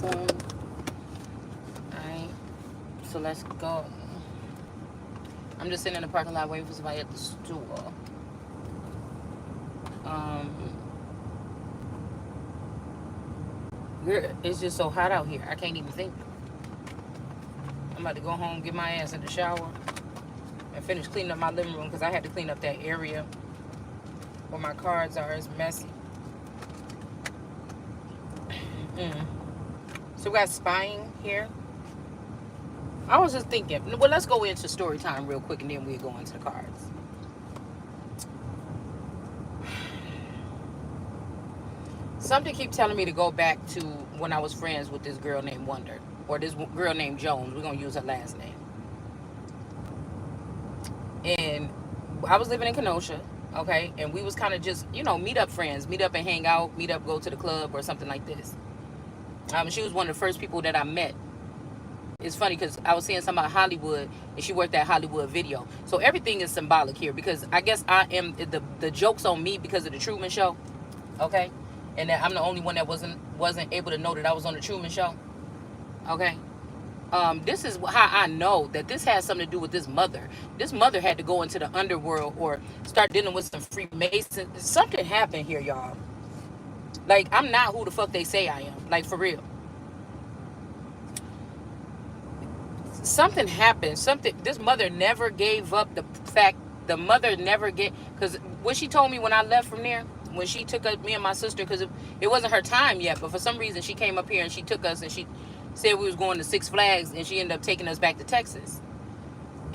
Alright. So let's go. I'm just sitting in the parking lot waiting for somebody at the store. Um, it's just so hot out here. I can't even think. I'm about to go home, get my ass in the shower, and finish cleaning up my living room because I had to clean up that area where my cards are. It's messy. So we got spying here. I was just thinking, well, let's go into story time real quick and then we'll go into the cards. Something keep telling me to go back to when I was friends with this girl named Wonder, or this girl named Jones. We're going to use her last name. And I was living in Kenosha, okay? And we was kind of just, meet up friends, meet up and hang out, meet up, go to the club or something like this. She was one of the first people that I met. It's funny because I was saying something about Hollywood, and she worked at Hollywood Video. So everything is symbolic here because I guess I am the joke's on me because of the Truman Show, okay? And that I'm the only one that wasn't able to know that I was on the Truman Show, okay? This is how I know that this has something to do with this mother. This mother had to go into the underworld or start dealing with some Freemasons. Something happened here, y'all. Like, I'm not who the fuck they say I am. Like, for real. Something happened. This mother never gave up the fact. The mother never because what she told me when I left from there, when she took me and my sister, because it wasn't her time yet, but for some reason she came up here and she took us and she said we was going to Six Flags, and she ended up taking us back to Texas.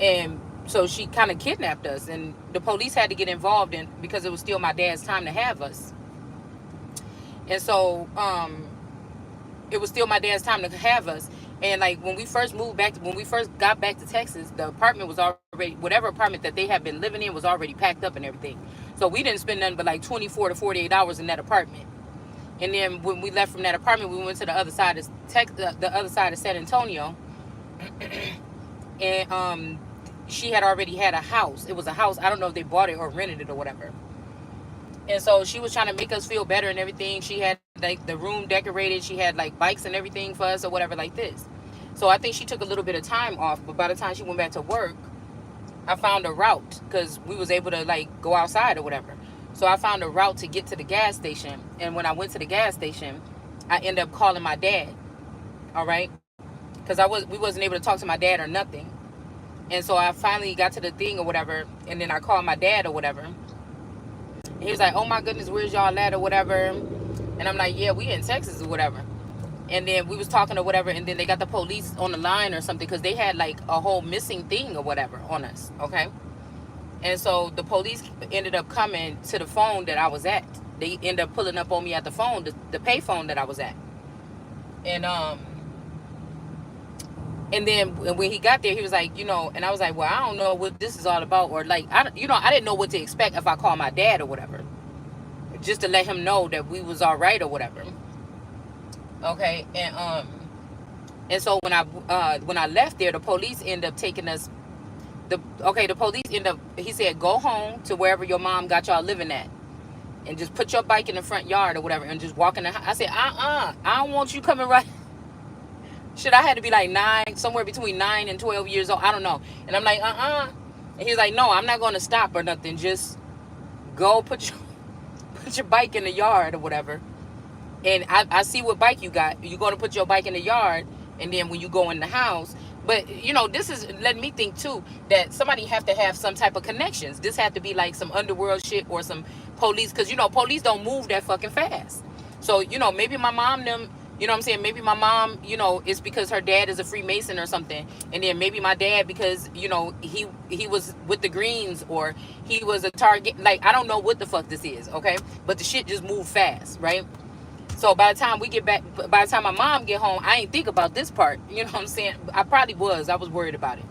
And so she kind of kidnapped us, and the police had to get involved because it was still my dad's time to have us. And so it was still my dad's time to have us. And like when we first got back to Texas, the apartment was already, whatever apartment that they had been living in was already packed up and everything. So we didn't spend nothing but like 24 to 48 hours in that apartment. And then when we left from that apartment, we went to the other side of the other side of San Antonio. And she had already had a house. It was a house. I don't know if they bought it or rented it or whatever. And so she was trying to make us feel better and everything. She had like the room decorated. She had like bikes and everything for us or whatever like this. So I think she took a little bit of time off. But by the time she went back to work, I found a route because we was able to like go outside or whatever. So I found a route to get to the gas station. And when I went to the gas station, I ended up calling my dad. All right. Because we wasn't able to talk to my dad or nothing. And so I finally got to the thing or whatever. And then I called my dad or whatever. He was like, oh my goodness, where's y'all at or whatever. And I'm like, yeah, we in Texas or whatever. And then we was talking or whatever. And then they got the police on the line or something because they had like a whole missing thing or whatever on us. Okay. And so the police ended up coming to the phone that I was at. They ended up pulling up on me at the phone, the pay phone that I was at. And then when he got there, he was like, and I was like, well, I don't know what this is all about. Or like, I didn't know what to expect if I called my dad or whatever. Just to let him know that we was all right or whatever. Okay. And so when I left there, the police ended up taking us. The police ended up, he said, go home to wherever your mom got y'all living at. And just put your bike in the front yard or whatever and just walk in the house. I said, I don't want you coming right. Shit, I had to be like somewhere between 9 and 12 years old. I don't know. And I'm like, And he was like, no, I'm not going to stop or nothing. Just go put your bike in the yard or whatever. And I see what bike you got. You're going to put your bike in the yard. And then when you go in the house. But, this is letting me think, too, that somebody have to have some type of connections. This had to be like some underworld shit or some police. Because, police don't move that fucking fast. So, maybe my mom, them... You know what I'm saying? Maybe my mom, it's because her dad is a Freemason or something. And then maybe my dad because, he was with the Greens or he was a target. Like, I don't know what the fuck this is, okay? But the shit just moved fast, right? So by the time my mom get home, I ain't think about this part. You know what I'm saying? I probably was. I was worried about it.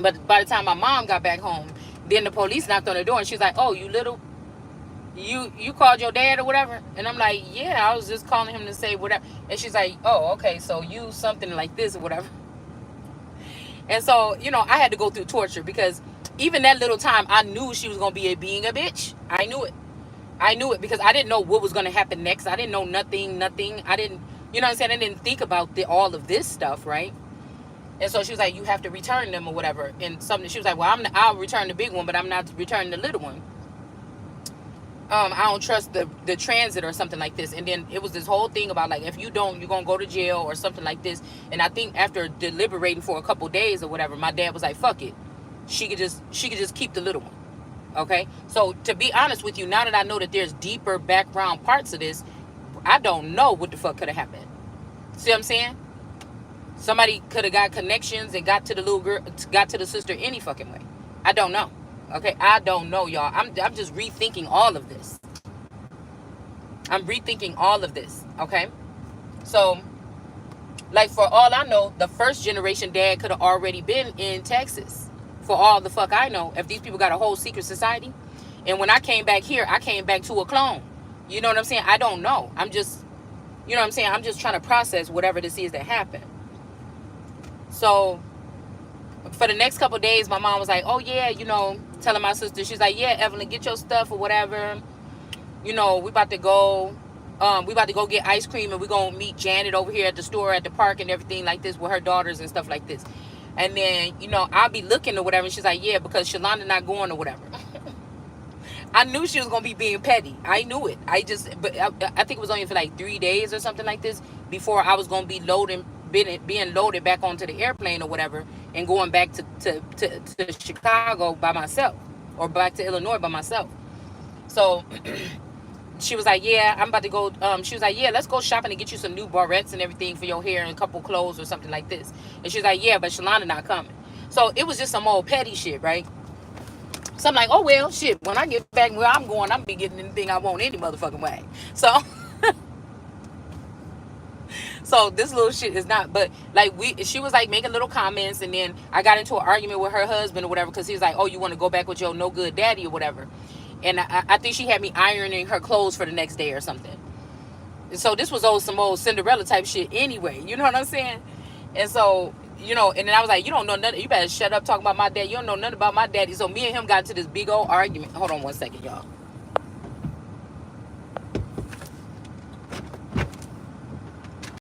But by the time my mom got back home, then the police knocked on the door and she's like, oh, you called your dad or whatever? And I'm like, yeah, I was just calling him to say whatever. And she's like, oh, okay, so you something like this or whatever. And so, I had to go through torture because even that little time, I knew she was going to be being a bitch. I knew it because I didn't know what was going to happen next. I didn't know nothing. I didn't You know what I'm saying? I didn't think about all of this stuff, right? And so she was like, you have to return them or whatever. And something, she was like, well, I'll return the big one, but I'm not returning the little one. I don't trust the transit or something like this. And then it was this whole thing about like, if you don't, you're gonna go to jail or something like this. And I think after deliberating for a couple days or whatever, my dad was like, fuck it, she could just keep the little one. Okay, so to be honest with you, now that I know that there's deeper background parts of this, I don't know what the fuck could have happened. See what I'm saying? Somebody could have got connections and got to the little girl, got to the sister any fucking way. I don't know. Okay, I don't know, y'all. I'm just rethinking all of this. I'm rethinking all of this. Okay, so like for all I know, the first generation dad could have already been in Texas. For all the fuck I know, if these people got a whole secret society, and when I came back here, I came back to a clone. You know what I'm saying? I don't know. I'm just, you know what I'm saying? I'm just trying to process whatever this is that happened. So for the next couple of days, my mom was like, oh yeah, telling my sister, she's like, yeah, Evelyn, get your stuff or whatever. We about to go. We about to go get ice cream, and we're gonna meet Janet over here at the store, at the park, and everything like this with her daughters and stuff like this. And then, I'll be looking or whatever. And she's like, yeah, because Shalonda not going or whatever. I knew she was gonna be being petty. I knew it. But I think it was only for like 3 days or something like this before I was gonna be being loaded back onto the airplane or whatever, and going back to Chicago by myself, or back to Illinois by myself. So she was like, yeah, I'm about to go. She was like, yeah, let's go shopping and get you some new barrettes and everything for your hair and a couple clothes or something like this. And she was like, yeah, but Shalonda not coming. So it was just some old petty shit, right? So I'm like, oh well, shit. When I get back where I'm going, I'm be getting anything I want any motherfucking way. So so this little shit is not, but like she was like making little comments, and then I got into an argument with her husband or whatever, because he was like, oh, you want to go back with your no good daddy or whatever. And I think she had me ironing her clothes for the next day or something. So this was some old Cinderella type shit anyway. You know what I'm saying? And so, and then I was like, you don't know nothing. You better shut up talking about my dad. You don't know nothing about my daddy. So me and him got into this big old argument. Hold on one second, y'all.